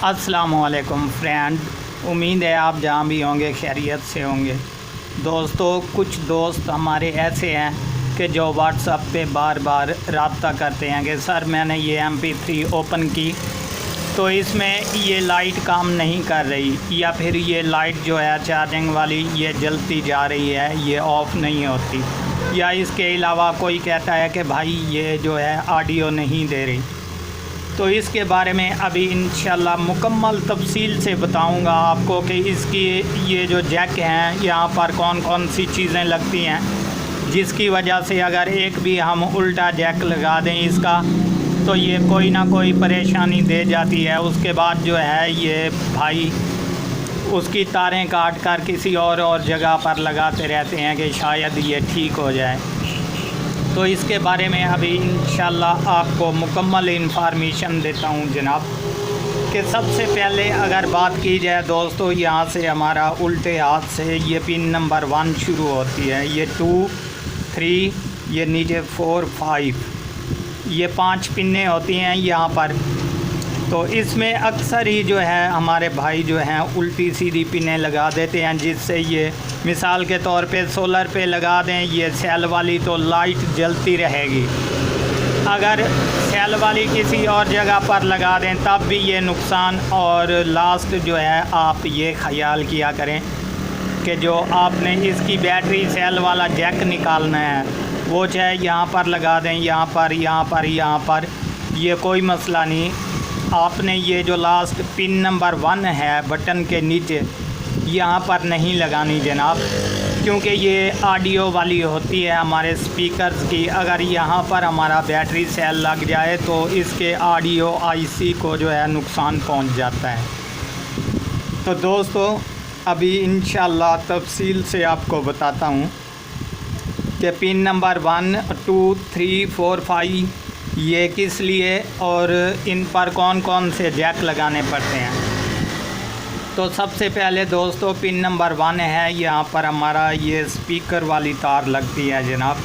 अस्सलामुअलैकुम फ्रेंड, उम्मीद है आप जहाँ भी होंगे खैरियत से होंगे। दोस्तों, कुछ दोस्त हमारे ऐसे हैं कि जो व्हाट्सएप पे बार बार रब्ता करते हैं कि सर मैंने ये MP3 ओपन की तो इसमें ये लाइट काम नहीं कर रही, या फिर ये लाइट जो है चार्जिंग वाली ये जलती जा रही है, ये ऑफ़ नहीं होती, या इसके अलावा कोई कहता है कि भाई ये जो है ऑडियो नहीं दे रही। तो इसके बारे में अभी इंशाल्लाह मुकम्मल तफसील से बताऊंगा आपको कि इसकी ये जो जैक हैं यहाँ पर कौन कौन सी चीज़ें लगती हैं, जिसकी वजह से अगर एक भी हम उल्टा जैक लगा दें इसका तो ये कोई ना कोई परेशानी दे जाती है। उसके बाद जो है ये भाई उसकी तारें काट कर किसी और जगह पर लगाते रहते हैं कि शायद ये ठीक हो जाए। तो इसके बारे में अभी इंशाल्लाह आपको मुकम्मल इन्फॉर्मेशन देता हूँ जनाब। कि सबसे पहले अगर बात की जाए दोस्तों, यहाँ से हमारा उल्टे हाथ से ये पिन नंबर 1 शुरू होती है, ये 2, 3, ये नीचे 4, 5, ये 5 पिनें होती हैं यहाँ पर। तो इसमें अक्सर ही जो है हमारे भाई जो हैं उल्टी सीधी पिनें लगा देते हैं, जिससे ये मिसाल के तौर पे सोलर पे लगा दें ये सेल वाली तो लाइट जलती रहेगी। अगर सेल वाली किसी और जगह पर लगा दें तब भी ये नुकसान। और लास्ट जो है आप ये ख्याल किया करें कि जो आपने इसकी बैटरी सेल वाला जैक निकालना है वो चाहे यहाँ पर लगा दें, यहाँ पर, ये कोई मसला नहीं। आपने ये जो लास्ट पिन नंबर 1 है बटन के नीचे, यहाँ पर नहीं लगानी जनाब, क्योंकि ये ऑडियो वाली होती है हमारे स्पीकर्स की। अगर यहाँ पर हमारा बैटरी सेल लग जाए तो इसके ऑडियो IC को जो है नुकसान पहुँच जाता है। तो दोस्तों अभी इंशाल्लाह तफसील से आपको बताता हूँ कि पिन नंबर 1, 2, 3, 4, 5 ये किस लिए और इन पर कौन कौन से जैक लगाने पड़ते हैं। तो सबसे पहले दोस्तों पिन नंबर 1 है, यहाँ पर हमारा ये स्पीकर वाली तार लगती है जनाब,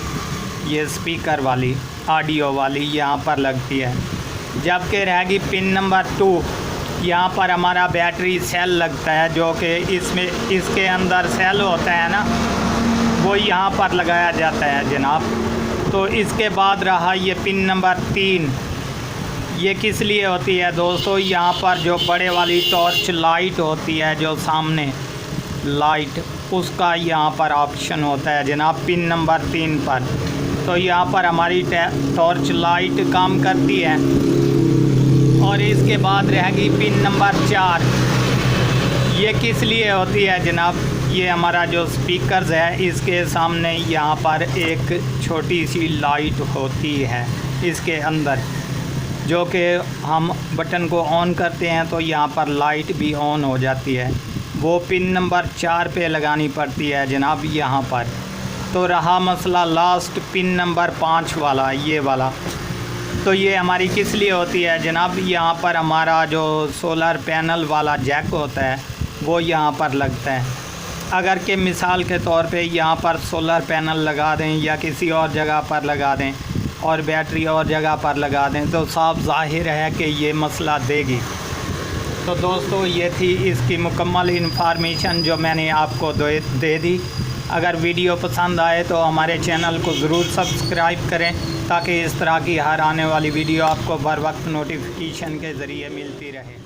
ये स्पीकर वाली ऑडियो वाली यहाँ पर लगती है। जबकि रहेगी पिन नंबर 2, यहाँ पर हमारा बैटरी सेल लगता है, जो कि इसके अंदर सेल होता है ना, वो यहाँ पर लगाया जाता है जनाब। तो इसके बाद रहा ये पिन नंबर 3, ये किस लिए होती है दोस्तों, यहाँ पर जो बड़े वाली टॉर्च लाइट होती है जो सामने लाइट, उसका यहाँ पर ऑप्शन होता है जनाब पिन नंबर 3 पर। तो यहाँ पर हमारी टॉर्च लाइट काम करती है। और इसके बाद रहेगी पिन नंबर 4, ये किस लिए होती है जनाब, ये हमारा जो स्पीकर्स है इसके सामने यहाँ पर एक छोटी सी लाइट होती है इसके अंदर, जो कि हम बटन को ऑन करते हैं तो यहाँ पर लाइट भी ऑन हो जाती है। वो पिन नंबर 4 पे लगानी पड़ती है जनाब यहाँ पर। तो रहा मसला लास्ट पिन नंबर 5 वाला, ये वाला, तो ये हमारी किस लिए होती है जनाब, यहाँ पर हमारा जो सोलर पैनल वाला जैक होता है वो यहाँ पर लगता है। अगर के मिसाल के तौर पे यहाँ पर सोलर पैनल लगा दें या किसी और जगह पर लगा दें और बैटरी और जगह पर लगा दें तो साफ ज़ाहिर है कि ये मसला देगी। तो दोस्तों ये थी इसकी मुकम्मल इन्फॉर्मेशन जो मैंने आपको दे दी। अगर वीडियो पसंद आए तो हमारे चैनल को ज़रूर सब्सक्राइब करें, ताकि इस तरह की हर आने वाली वीडियो आपको बर वक्त नोटिफिकेशन के ज़रिए मिलती रहे।